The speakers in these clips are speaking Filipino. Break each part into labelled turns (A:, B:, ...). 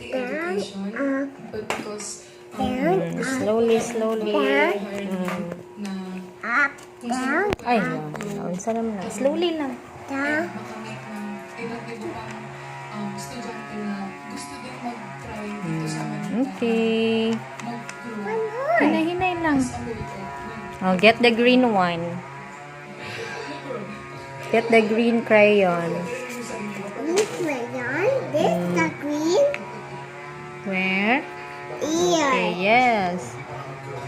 A: quality education, but because
B: Slowly, slowly.
A: na
C: Up, down,
B: Ay, no. Unsa naman lang. Slowly lang.
C: down.
A: makamit ng iba't iba pang estudyante na gusto din mag-try dito sa Manila.
B: Okay.
A: Mag-grow.
B: Hinay-hinay lang.
A: As a way of
B: Oh, get the green one. Get the green crayon.
C: This crayon, this the green
B: Where?
C: ear.
B: Okay, yes.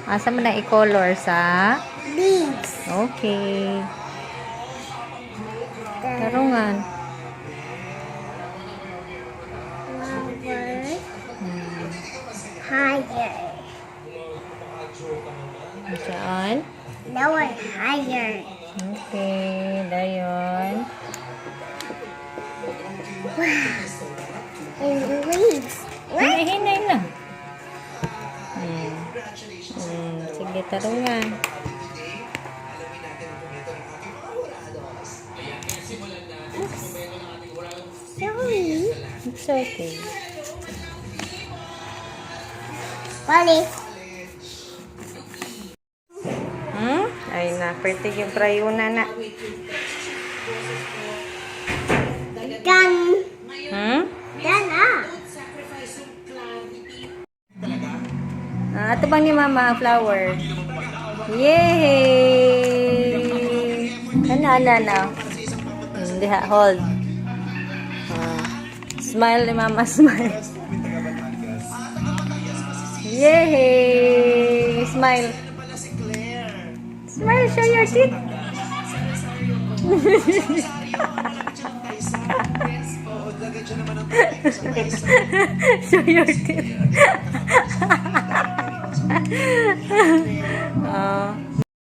B: Asa mo na i-color sa?
C: Leaves.
B: Okay. Tarungan.
C: Lower. Higher.
B: Diyan.
C: Lower. Higher.
B: Okay, dayon.
C: And leaves.
B: Hinay-hinay lang. Sige, tarungan.
C: Sorry.
B: It's okay.
C: Bali.
B: Ay na, pretty yung prayuna na.
C: Done. Done
B: Ito bang ni Mama ang flower? Yay! Ano. Hindi ha, hold. Smile ni Mama, smile. Yay! Smile. Smile, show your teeth. Show your teeth.